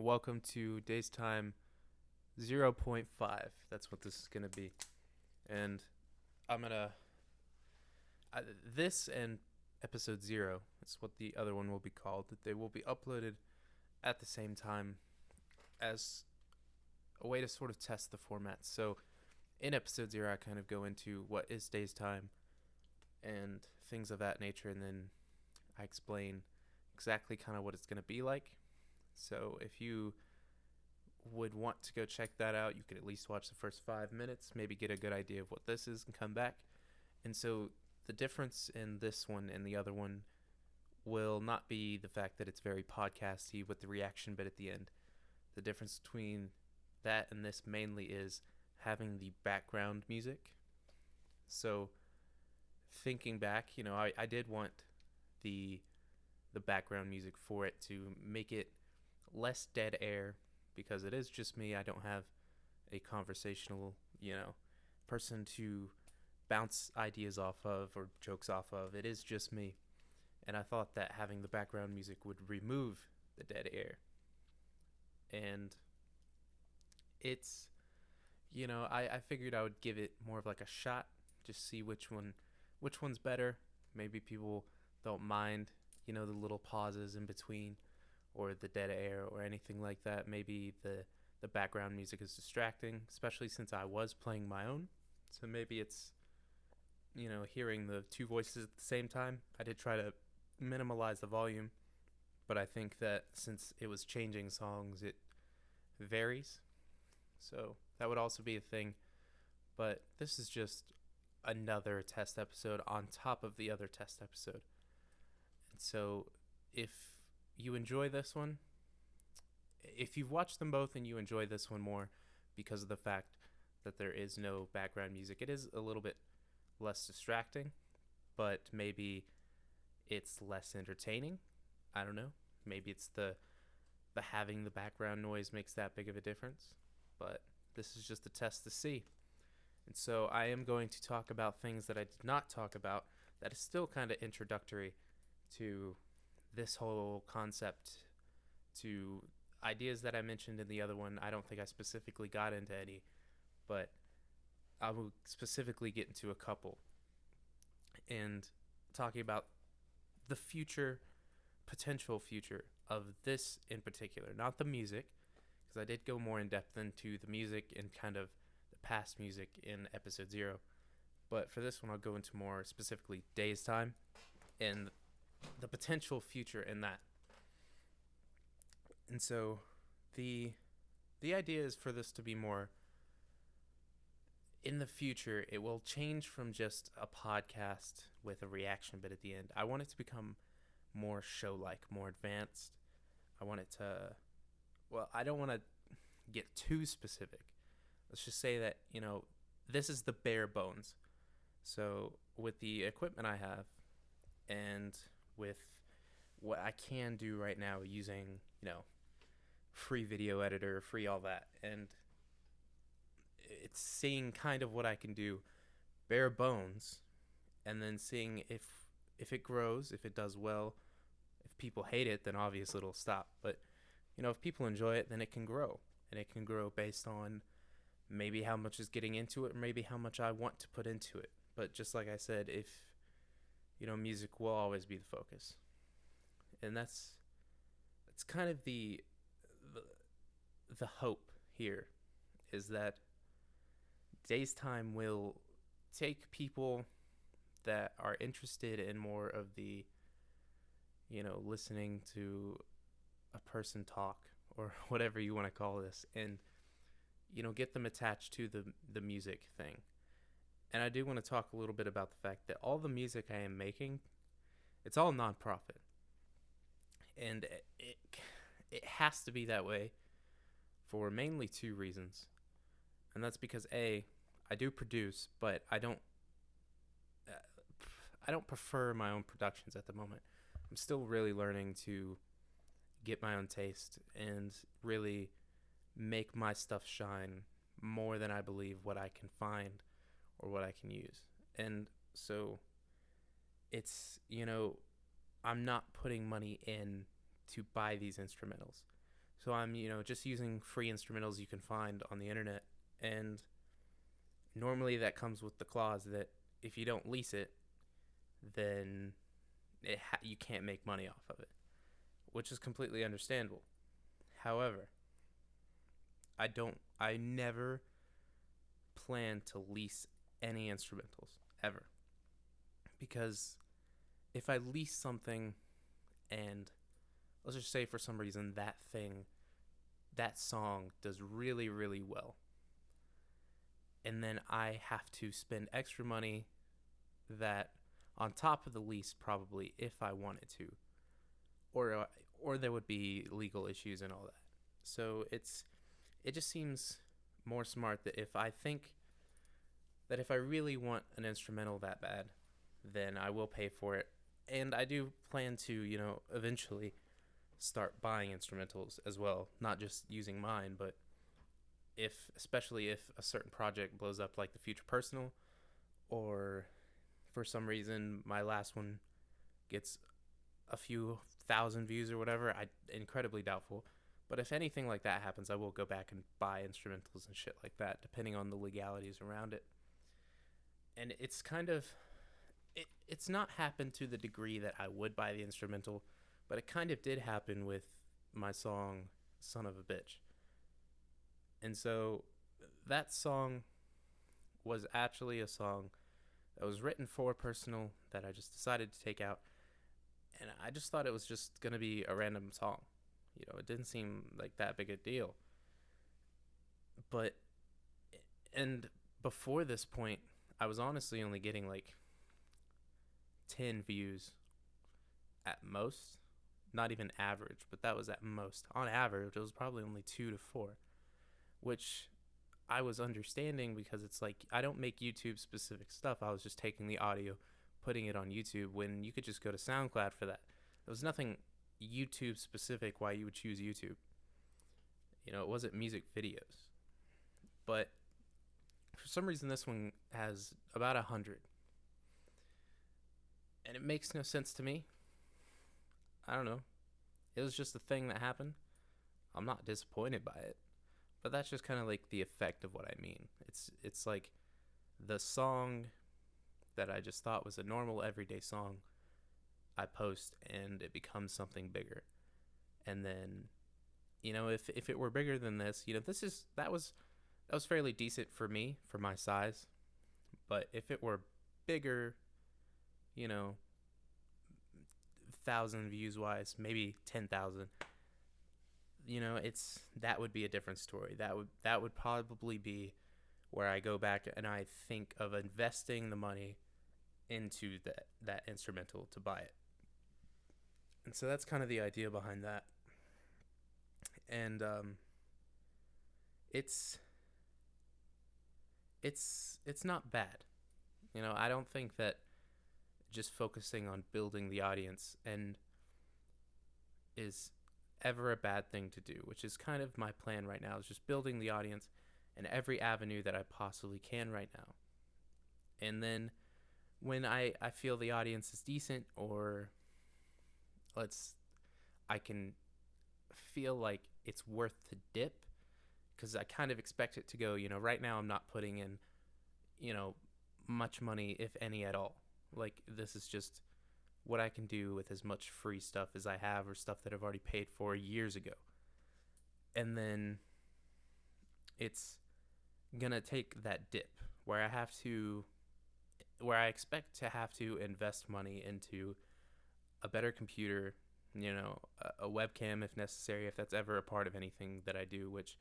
Welcome to DaeseTime 0.5. That's what this is going to be. And I'm going to. This and episode 0, that's what the other one will be called, that they will be uploaded at the same time as a way to sort of test the format. So in episode 0, I kind of go into what is DaeseTime and things of that nature, and then I explain exactly kind of what it's going to be like. So if you would want to go check that out, you could at least watch the first 5 minutes, maybe get a good idea of what this is and come back. And so the difference in this one and the other one will not be the fact that it's very podcasty with the reaction bit at the end. The difference between that and this mainly is having the background music. So thinking back, I did want the background music for it to make it less dead air, because it is just me. I don't have a conversational, person to bounce ideas off of or jokes off of. It is just me. And I thought that having the background music would remove the dead air. And it's, I figured I would give it more of like a shot, just see which one's better. Maybe people don't mind, the little pauses in between or the dead air or anything like that. Maybe the background music is distracting, especially since I was playing my own. So maybe it's, hearing the two voices at the same time. I did try to minimize the volume, but I think that since it was changing songs, it varies. So that would also be a thing. But this is just another test episode on top of the other test episode. And so if you enjoy this one, if you've watched them both and you enjoy this one more because of the fact that there is no background music, it is a little bit less distracting, but maybe it's less entertaining. I don't know. Maybe it's the having the background noise makes that big of a difference. But this is just a test to see. And so I am going to talk about things that I did not talk about that is still kind of introductory to this whole concept, to ideas that I mentioned in the other one. I don't think I specifically got into any, but I will specifically get into a couple. And talking about the potential future of this in particular, not the music, because I did go more in depth into the music and kind of the past music in episode 0. But for this one, I'll go into more specifically DaeseTime and the potential future in that. And so the idea is for this to be more in the future. It will change from just a podcast with a reaction bit at the end. I want it to become more show-like, more advanced. I want it to, I don't want to get too specific. Let's just say that, this is the bare bones. So with the equipment I have and with what I can do right now using, free video editor, free all that, and it's seeing kind of what I can do bare bones, and then seeing if it grows, if it does well. If people hate it, then obviously it'll stop. But, if people enjoy it, then it can grow. And it can grow based on maybe how much is getting into it, or maybe how much I want to put into it. But just like I said, if, music will always be the focus. And that's kind of the hope here, is that DaeseTime will take people that are interested in more of the, listening to a person talk, or whatever you want to call this, and, get them attached to the music thing. And I do want to talk a little bit about the fact that all the music I am making, it's all nonprofit. And it has to be that way for mainly 2 reasons. And that's because A, I do produce, but I don't prefer my own productions at the moment. I'm still really learning to get my own taste and really make my stuff shine more than I believe what I can find or what I can use. And so it's, I'm not putting money in to buy these instrumentals. So I'm, just using free instrumentals you can find on the internet. And normally that comes with the clause that if you don't lease it, then you can't make money off of it, which is completely understandable. However, I never plan to lease any instrumentals ever, because if I lease something and let's just say for some reason that song does really, really well, and then I have to spend extra money that on top of the lease probably if I wanted to, or there would be legal issues and all that. So it just seems more smart that if I really want an instrumental that bad, then I will pay for it. And I do plan to, eventually start buying instrumentals as well, not just using mine, but especially if a certain project blows up like the Future Personal, or for some reason my last one gets a few thousand views or whatever, incredibly doubtful. But if anything like that happens, I will go back and buy instrumentals and shit like that, depending on the legalities around it. And it's kind of, it's not happened to the degree that I would buy the instrumental, but it kind of did happen with my song Son of a Bitch. And so that song was actually a song that was written for Personal that I just decided to take out. And I just thought it was just going to be a random song. It didn't seem like that big a deal. And before this point, I was honestly only getting like 10 views at most. Not even average, but that was at most. On average, it was probably only 2 to 4, which I was understanding because it's like I don't make YouTube specific stuff. I was just taking the audio, putting it on YouTube when you could just go to SoundCloud for that. There was nothing YouTube specific why you would choose YouTube. It wasn't music videos. But for some reason this one has about 100. And it makes no sense to me. I don't know. It was just a thing that happened. I'm not disappointed by it. But that's just kind of like the effect of what I mean. It's like the song that I just thought was a normal everyday song, I post and it becomes something bigger. And then, if it were bigger than this, that was fairly decent for me, for my size. But if it were bigger, 1,000 views wise, maybe 10,000, that would be a different story. That would probably be where I go back and I think of investing the money into that instrumental to buy it. And so that's kind of the idea behind that. And it's not bad. I don't think that just focusing on building the audience and is ever a bad thing to do, which is kind of my plan right now, is just building the audience in every avenue that I possibly can right now. And then when I feel the audience is decent, or I can feel like it's worth the dip, because I kind of expect it to go, right now I'm not putting in, much money, if any at all. Like, this is just what I can do with as much free stuff as I have, or stuff that I've already paid for years ago. And then it's gonna take that dip where I expect to have to invest money into a better computer, a webcam if necessary, if that's ever a part of anything that I do, which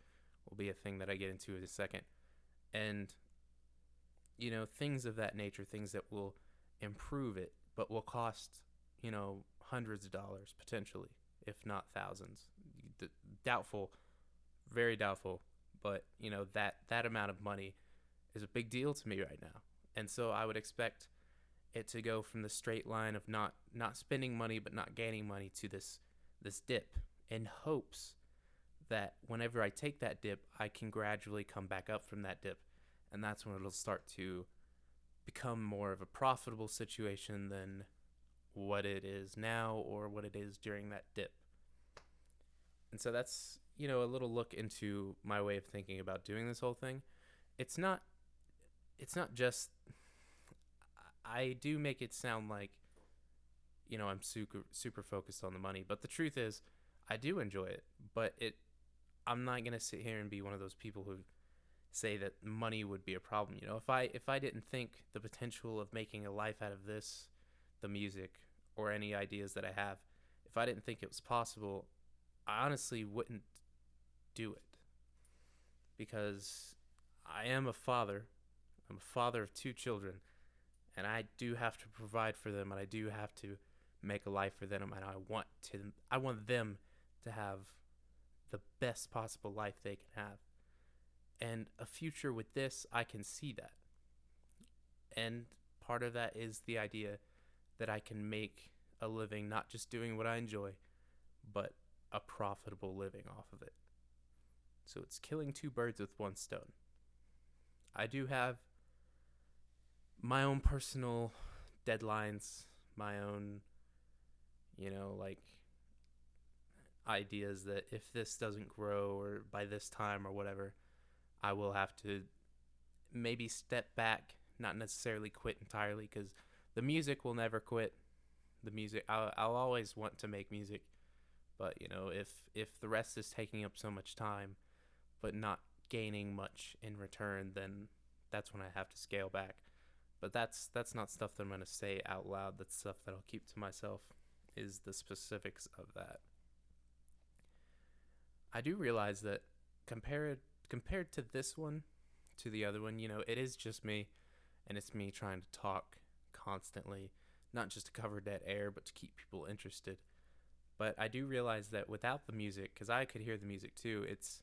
will be a thing that I get into in a second. And, things of that nature, things that will improve it, but will cost, hundreds of dollars potentially, if not thousands. Doubtful, very doubtful, but, that amount of money is a big deal to me right now. And so I would expect it to go from the straight line of not spending money but not gaining money to this dip, in hopes that whenever I take that dip, I can gradually come back up from that dip, and that's when it'll start to become more of a profitable situation than what it is now, or what it is during that dip. And so that's a little look into my way of thinking about doing this whole thing. It's not just, I do make it sound like, I'm super focused on the money, but the truth is I do enjoy it, but I'm not going to sit here and be one of those people who say that money would be a problem. If I didn't think the potential of making a life out of this, the music, or any ideas that I have, if I didn't think it was possible, I honestly wouldn't do it. Because I am a father. I'm a father of 2 children, and I do have to provide for them, and I do have to make a life for them, and I want them to have the best possible life they can have. And a future with this, I can see that. And part of that is the idea that I can make a living not just doing what I enjoy, but a profitable living off of it. So it's killing 2 birds with 1 stone. I do have my own personal deadlines, my own, like ideas that if this doesn't grow or by this time or whatever, I will have to maybe step back, not necessarily quit entirely, because the music will never quit. The music, I'll always want to make music, but if the rest is taking up so much time, but not gaining much in return, then that's when I have to scale back. But that's not stuff that I'm gonna say out loud. That's stuff that I'll keep to myself. Is the specifics of that. I do realize that compared to this one, to the other one, it is just me, and it's me trying to talk constantly, not just to cover dead air, but to keep people interested. But I do realize that without the music, because I could hear the music too, it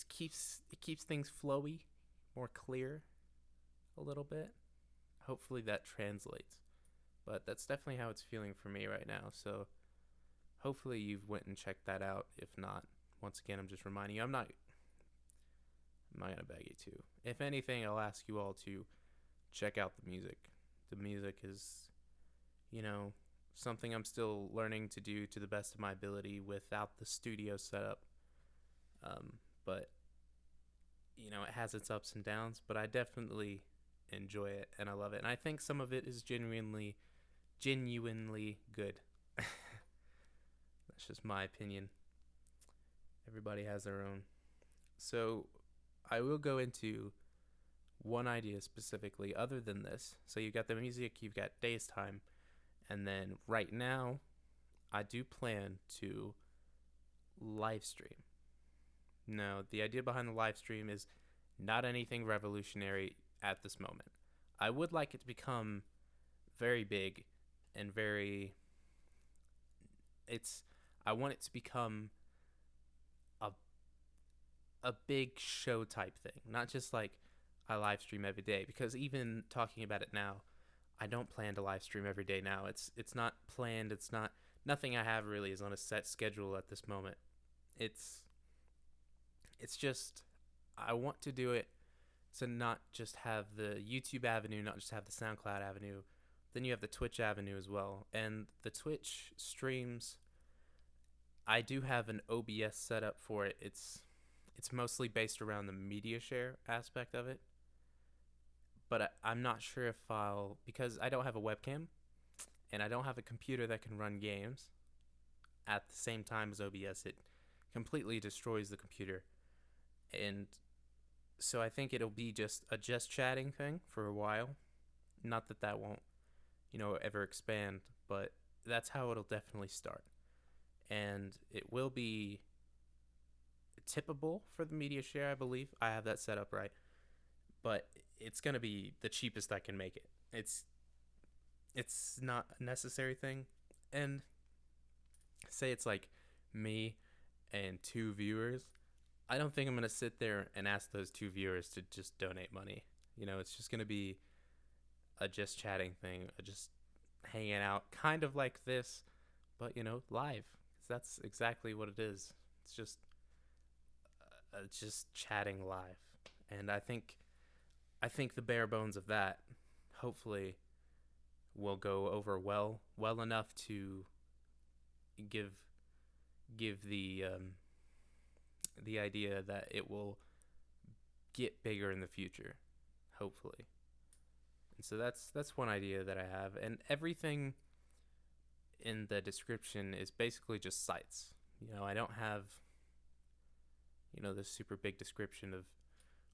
keeps things flowy, more clear, a little bit. Hopefully that translates. But that's definitely how it's feeling for me right now. So hopefully you've went and checked that out. If not, once again, I'm just reminding you, I'm not gonna beg you to. If anything, I'll ask you all to check out the music. The music is, something I'm still learning to do to the best of my ability without the studio setup. But it has its ups and downs, but I definitely enjoy it and I love it. And I think some of it is genuinely good. That's just my opinion. Everybody has their own. So I will go into one idea specifically other than this. So you've got the music, you've got DaeseTime, and then right now I do plan to live stream. Now, the idea behind the live stream is not anything revolutionary at this moment. I would like it to become very big and I want it to become a big show type thing, not just like I live stream every day, because even talking about it now, I don't plan to live stream every day now. It's not planned. It's not, nothing I have really is on a set schedule at this moment. It's just, I want to do it to not just have the YouTube avenue, not just have the SoundCloud avenue. Then you have the Twitch avenue as well. And the Twitch streams, I do have an OBS set up for it. It's mostly based around the media share aspect of it. But I'm not sure if because I don't have a webcam and I don't have a computer that can run games at the same time as OBS. It completely destroys the computer. And so I think it'll be just a chatting thing for a while. Not that won't, ever expand, but that's how it'll definitely start. And it will be tippable for the media share, I believe. I have that set up right. But it's going to be the cheapest I can make it. It's not a necessary thing. And say it's like me and 2 viewers. I don't think I'm going to sit there and ask those 2 viewers to just donate money. It's just going to be a just chatting thing, a just hanging out, kind of like this, but, live. 'Cause that's exactly what it is. It's just chatting live. And I think the bare bones of that, hopefully, will go over well enough to give give the idea that it will get bigger in the future, hopefully. And so that's one idea that I have, and everything in the description is basically just sites. I don't have this super big description of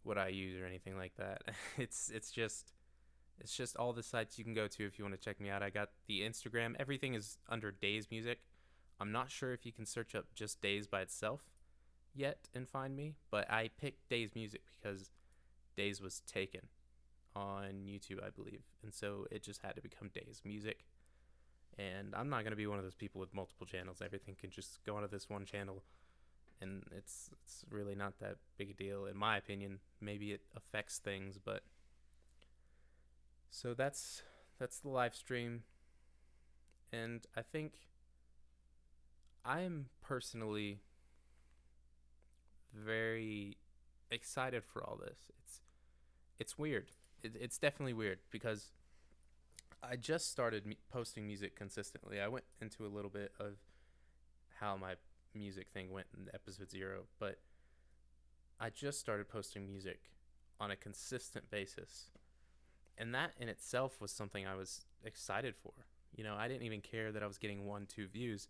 what I use or anything like that. It's just all the sites you can go to if you want to check me out. I got the Instagram. Everything is under Daese Music. I'm not sure if you can search up just Daese by itself yet and find me, but I picked Daese Music because Daese was taken on YouTube, I believe, and so it just had to become Daese Music. And I'm not going to be one of those people with multiple channels. Everything can just go onto this one channel, and it's really not that big a deal, in my opinion. Maybe it affects things, but so that's the live stream, and I think I'm personally very excited for all this. It's weird. It's definitely weird because I just started posting music consistently. I went into a little bit of how my music thing went in episode 0, but I just started posting music on a consistent basis. And that in itself was something I was excited for. I didn't even care that I was getting 1-2 views,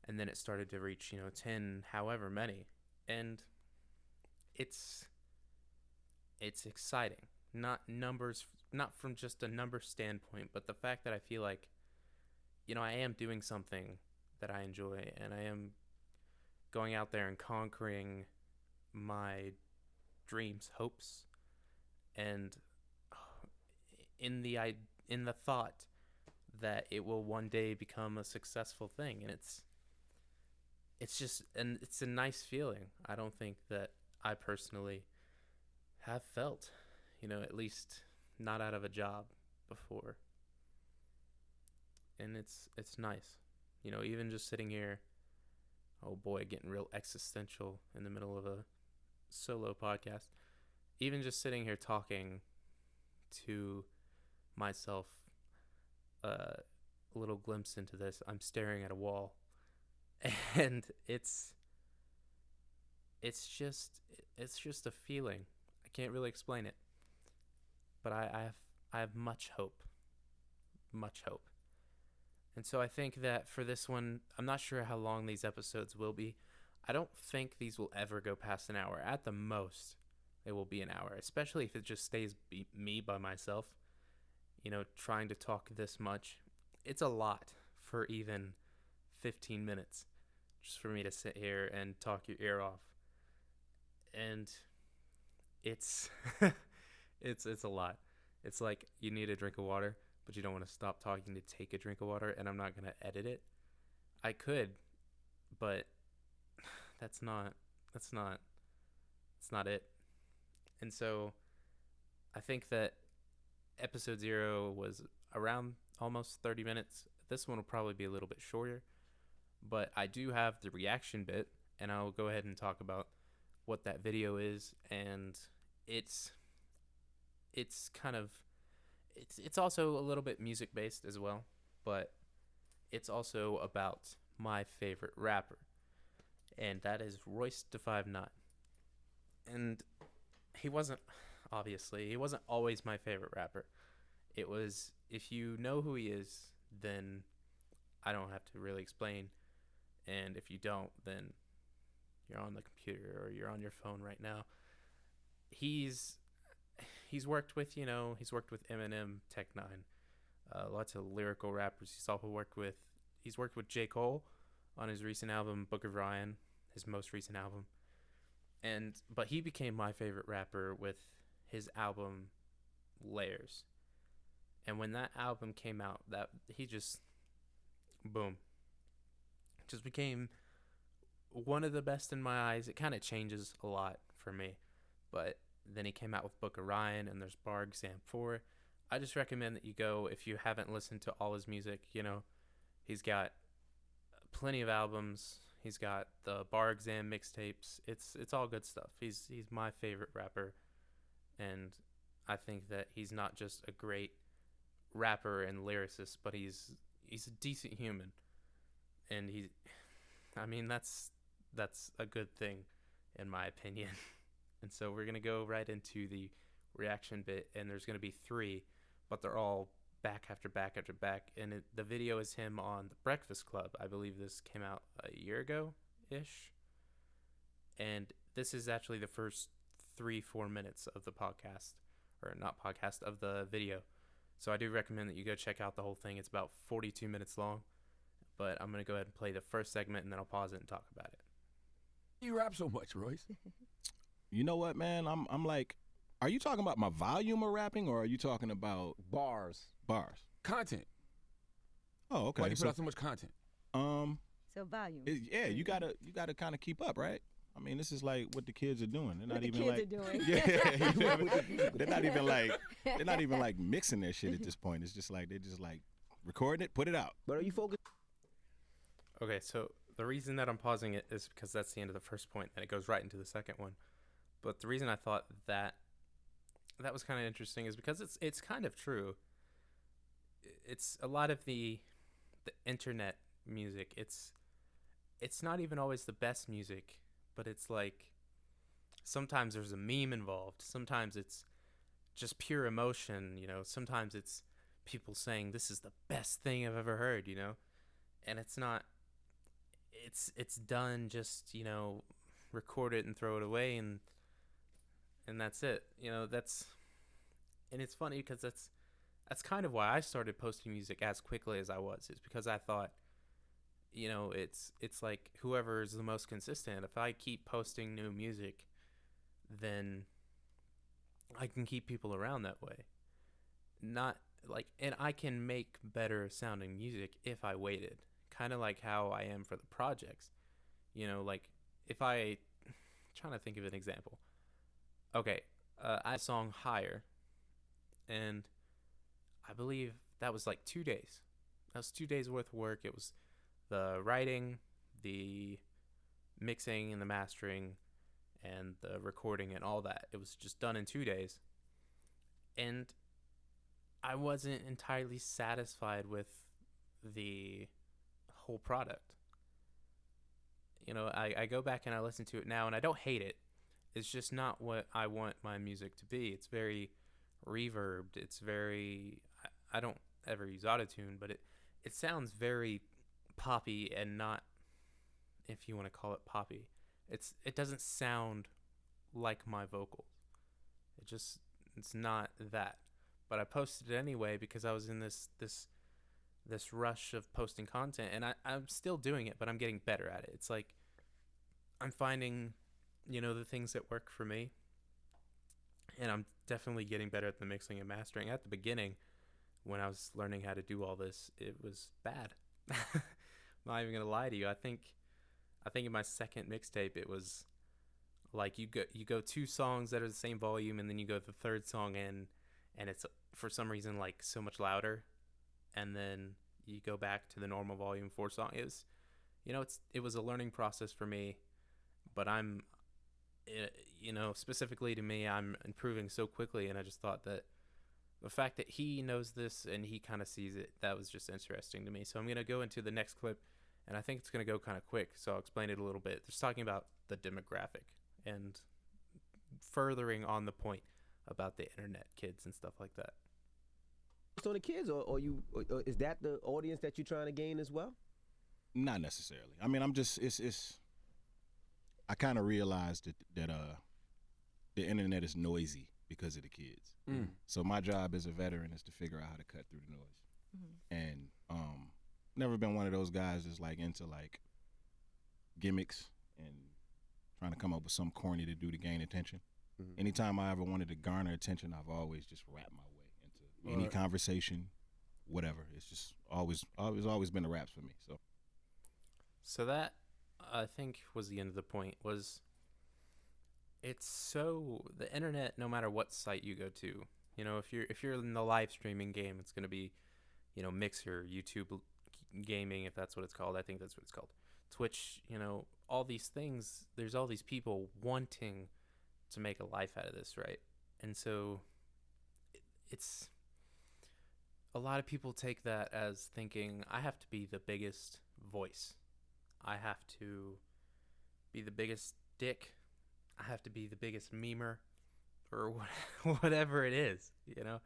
and then it started to reach 10, however many. And it's exciting. Not numbers, not from just a number standpoint, but the fact that I feel like I am doing something that I enjoy, and I am going out there and conquering my dreams, hopes, and in the thought that it will one day become a successful thing. And it's a nice feeling. I don't think that I personally have felt, at least not out of a job before. And it's nice. Even just sitting here, oh boy, getting real existential in the middle of a solo podcast. Even just sitting here talking to myself, a little glimpse into this, I'm staring at a wall, and it's just a feeling. I can't really explain it, but I have much hope. And so I think that for this one, I'm not sure how long these episodes will be. I don't think these will ever go past an hour. At the most, it will be an hour, especially if it just stays me by myself. Trying to talk this much, it's a lot for even 15 minutes just for me to sit here and talk your ear off. And it's it's a lot. It's like you need a drink of water, but you don't want to stop talking to take a drink of water, and I'm not going to edit it. I could, but that's not it. And so I think that episode 0 was around almost 30 minutes. This one will probably be a little bit shorter, but I do have the reaction bit, and I'll go ahead and talk about what that video is. And it's also a little bit music based as well, but it's also about my favorite rapper, and that is Royce da 5'9". And he wasn't always my favorite rapper. It was, if you know who he is, then I don't have to really explain, and if you don't, then you're on the computer or you're on your phone right now. He's worked with Eminem, Tech Nine, lots of lyrical rappers. He's worked with J. Cole on his recent album Book of Ryan, his most recent album. But he became my favorite rapper with his album Layers. And when that album came out, that he just boom. Just became one of the best in my eyes. It kind of changes a lot for me. But then he came out with Book of Ryan, and there's Bar Exam 4. I just recommend that you go if you haven't listened to all his music. He's got plenty of albums. He's got the Bar Exam mixtapes. It's all good stuff. He's my favorite rapper, and I think that he's not just a great rapper and lyricist, but he's a decent human, and I mean, that's a good thing, in my opinion. And so we're gonna go right into the reaction bit, and there's gonna be three, but they're all back after back after back. And the video is him on the Breakfast Club. I believe this came out a year ago ish, and this is actually the first 3-4 minutes of the podcast, or not podcast, of the video. So I do recommend that you go check out the whole thing. It's about 42 minutes long, but I'm gonna go ahead and play the first segment, and then I'll pause it and talk about it. You rap so much, Royce. You know what, man? I'm like, are you talking about my volume of rapping, or are you talking about Bars. bars? Content. Oh, okay. Why do you put out so much content? So volume. Yeah, you gotta kind of keep up, right? I mean, this is like what the kids are doing. They're not What the even kids like, are doing. yeah, you know what I mean? they're not even like mixing their shit at this point. It's just like they're just like recording it, put it out. But are you focused? Okay, so the reason that I'm pausing it is because that's the end of the first point, and it goes right into the second one. But the reason I thought that was kind of interesting is because it's kind of true. It's a lot of the internet music. It's not even always the best music, but it's like sometimes there's a meme involved. Sometimes it's just pure emotion, you know. Sometimes it's people saying this is the best thing I've ever heard, you know. And it's not. It's done just, you know, record it and throw it away, and that's it, you know. And it's funny because that's kind of why I started posting music as quickly as I was, is because I thought, you know, it's like whoever is the most consistent. If I keep posting new music, then I can keep people around that way. Not like, and I can make better sounding music if I waited. Kind of like how I am for the projects. You know, like if I'm trying to think of an example. Okay, I had a song Higher, and I believe that was like 2 days. That was 2 days worth of work. It was the writing, the mixing and the mastering, and the recording and all that. It was just done in 2 days. And I wasn't entirely satisfied with the whole product. You know, I go back and I listen to it now, and I don't hate it. It's just not what I want my music to be. It's very reverbed. It's very, I don't ever use autotune, but it sounds very poppy, and not, if you want to call it poppy. It doesn't sound like my vocals. It's not that. But I posted it anyway because I was in this rush of posting content, and I'm still doing it, but I'm getting better at it. It's like I'm finding, you know, the things that work for me, and I'm definitely getting better at the mixing and mastering. At the beginning, when I was learning how to do all this, it was bad. I'm not even gonna lie to you. I think in my second mixtape, it was like you go 2 songs that are the same volume, and then you go the third song in, and it's for some reason like so much louder, and then you go back to the normal volume 4 song. It was, you know, it was a learning process for me, but I'm, you know, specifically to me, I'm improving so quickly, and I just thought that the fact that he knows this and he kind of sees it, that was just interesting to me. So I'm going to go into the next clip, and I think it's going to go kind of quick, so I'll explain it a little bit. Just talking about the demographic and furthering on the point about the internet kids and stuff like that. On the kids, or is that the audience that you're trying to gain as well? Not necessarily. I mean, I'm just it's. I kind of realized that the internet is noisy because of the kids. So my job as a veteran is to figure out how to cut through the noise. And never been one of those guys that's like into like gimmicks and trying to come up with some corny to do to gain attention. Anytime I ever wanted to garner attention, I've always just rapped my way into any conversation, whatever. It's just always been the raps for me. So that, I think, was the end of the point. Was it's so the internet, no matter what site you go to, you know, if you're in the live streaming game, it's going to be, you know, Mixer, YouTube gaming, if that's what it's called. I think that's what it's called. Twitch, you know, all these things. There's all these people wanting to make a life out of this, right? And so it's a lot of people take that as thinking I have to be the biggest voice. I have to be the biggest dick. I have to be the biggest memer or whatever it is, you know?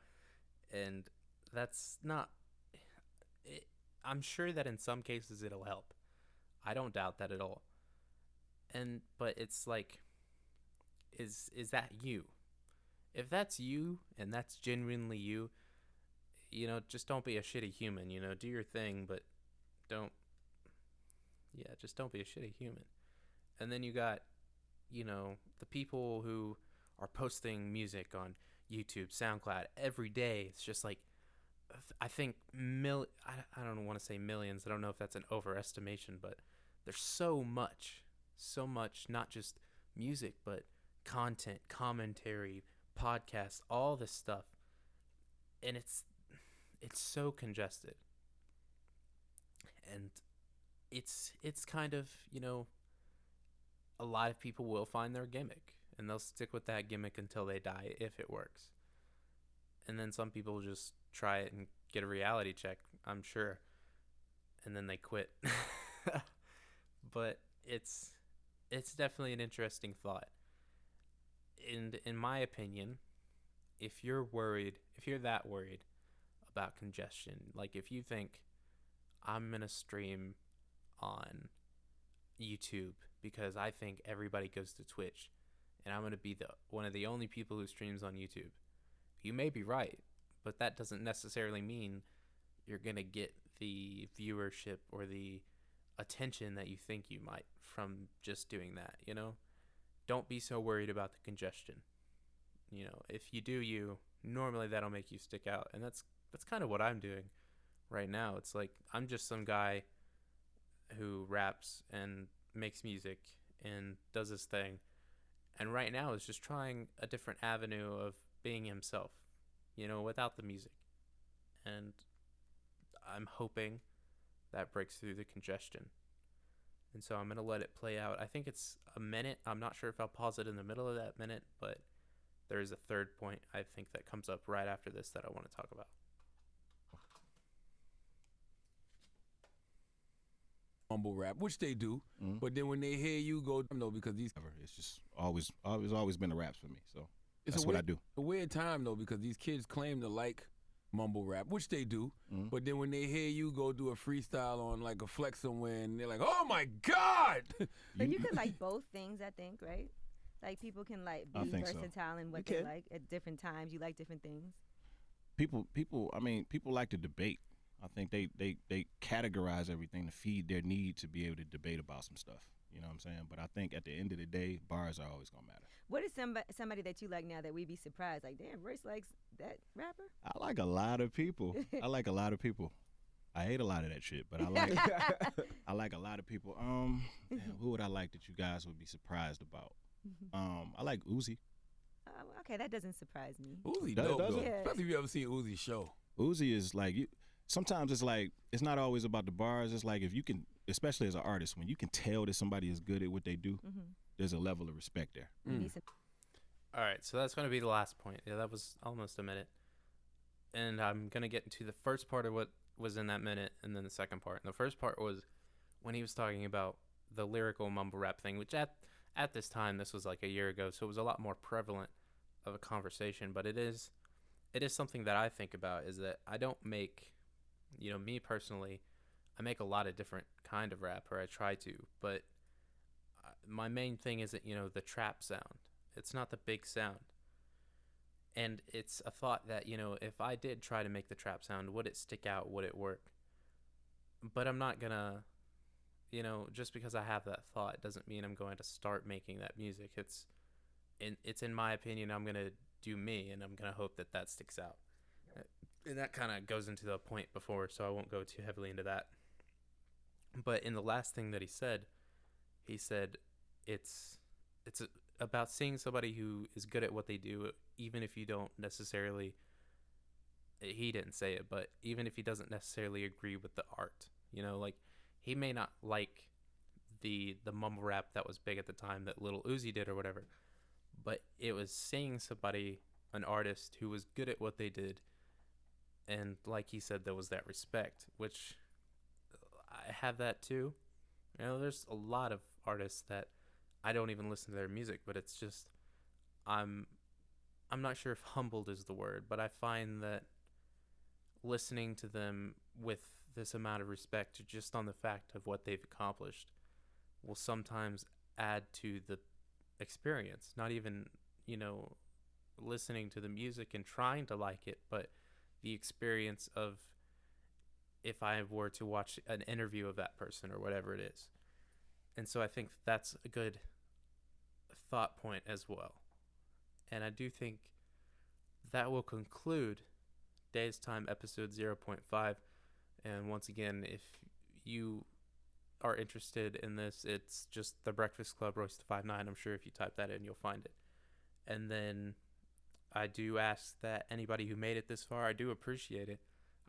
And that's not... I'm sure that in some cases it'll help. I don't doubt that at all. But it's like, is that you? If that's you and that's genuinely you, you know, just don't be a shitty human, you know, do your thing, but just don't be a shitty human. And then you got, you know, the people who are posting music on YouTube, SoundCloud every day. It's just like, I think I don't want to say millions. I don't know if that's an overestimation, but there's so much, not just music, but content, commentary, podcasts, all this stuff. And it's so congested. And it's kind of, you know, a lot of people will find their gimmick and they'll stick with that gimmick until they die if it works. And then some people just try it and get a reality check, I'm sure, and then they quit. But it's definitely an interesting thought. And in my opinion, if you're that worried about congestion, like if you think I'm gonna stream on YouTube because I think everybody goes to Twitch and I'm gonna be one of the only people who streams on YouTube, you may be right, but that doesn't necessarily mean you're gonna get the viewership or the attention that you think you might from just doing that, you know? Don't be so worried about the congestion. You know, if you do normally that'll make you stick out, and that's kind of what I'm doing right now. It's like I'm just some guy who raps and makes music and does his thing, and right now is just trying a different avenue of being himself, you know, without the music. And I'm hoping that breaks through the congestion. And so I'm going to let it play out. I think it's a minute. I'm not sure if I'll pause it in the middle of that minute, but there is a third point I think that comes up right after this that I want to talk about. Mumble rap, which they do, but then when they hear you go, no, because it's just always been the raps for me. So that's what I do. A weird time though, because these kids claim to like mumble rap, which they do, but then when they hear you go do a freestyle on like a flex somewhere, and they're like, "Oh my God!" But you can like both things, I think, right? Like people can like be versatile in what they like at different times. You like different things. People like to debate. I think they categorize everything to feed their need to be able to debate about some stuff. You know what I'm saying? But I think at the end of the day, bars are always gonna matter. What is somebody that you like now that we'd be surprised? Like, damn, Royce likes that rapper? I like a lot of people. I hate a lot of that shit, but I like a lot of people. Who would I like that you guys would be surprised about? I like Uzi. Okay, that doesn't surprise me. Uzi dope, though. Yeah. Especially if you ever seen Uzi's show. Uzi is like sometimes it's like it's not always about the bars. It's like if you can, especially as an artist, when you can tell that somebody is good at what they do, there's a level of respect there. All right, so that's going to be the last point. Yeah, that was almost a minute. And I'm going to get into the first part of what was in that minute and then the second part. And the first part was when he was talking about the lyrical mumble rap thing, which at this time, this was like a year ago, so it was a lot more prevalent of a conversation. But it is something that I think about, is that I don't make, you know, me personally, I make a lot of different kind of rap, or I try to, but my main thing isn't, you know, the trap sound. It's not the big sound. And it's a thought that, you know, if I did try to make the trap sound, would it stick out? Would it work? But I'm not gonna, you know, just because I have that thought doesn't mean I'm going to start making that music. It's in my opinion, I'm gonna do me, and I'm gonna hope that that sticks out. And that kind of goes into the point before, so I won't go too heavily into that. But in the last thing that he said it's about seeing somebody who is good at what they do, even if you don't necessarily, he didn't say it, but even if he doesn't necessarily agree with the art, you know, like he may not like the mumble rap that was big at the time that Lil Uzi did or whatever, but it was seeing somebody, an artist who was good at what they did, and like he said, there was that respect, which I have that too, You know, there's a lot of artists that I don't even listen to their music, but it's just I'm not sure if humbled is the word, but I find that listening to them with this amount of respect just on the fact of what they've accomplished will sometimes add to the experience. Not even, listening to the music and trying to like it, but the experience of if I were to watch an interview of that person or whatever it is. And so I think that's a good thought point as well. And I do think that will conclude DaeseTime-Episode 0.5. And once again, if you are interested in this, it's just The Breakfast Club, Royce the 5'9". I'm sure if you type that in, you'll find it. And then I do ask that anybody who made it this far, I do appreciate it.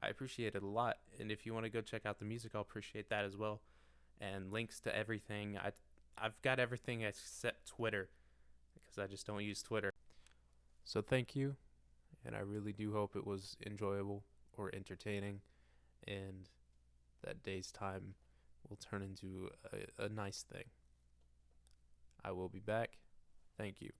I appreciate it a lot. And if you want to go check out the music, I'll appreciate that as well. And links to everything. I've got everything except Twitter, because I just don't use Twitter. So thank you. And I really do hope it was enjoyable or entertaining, and that Daese's time will turn into a nice thing. I will be back. Thank you.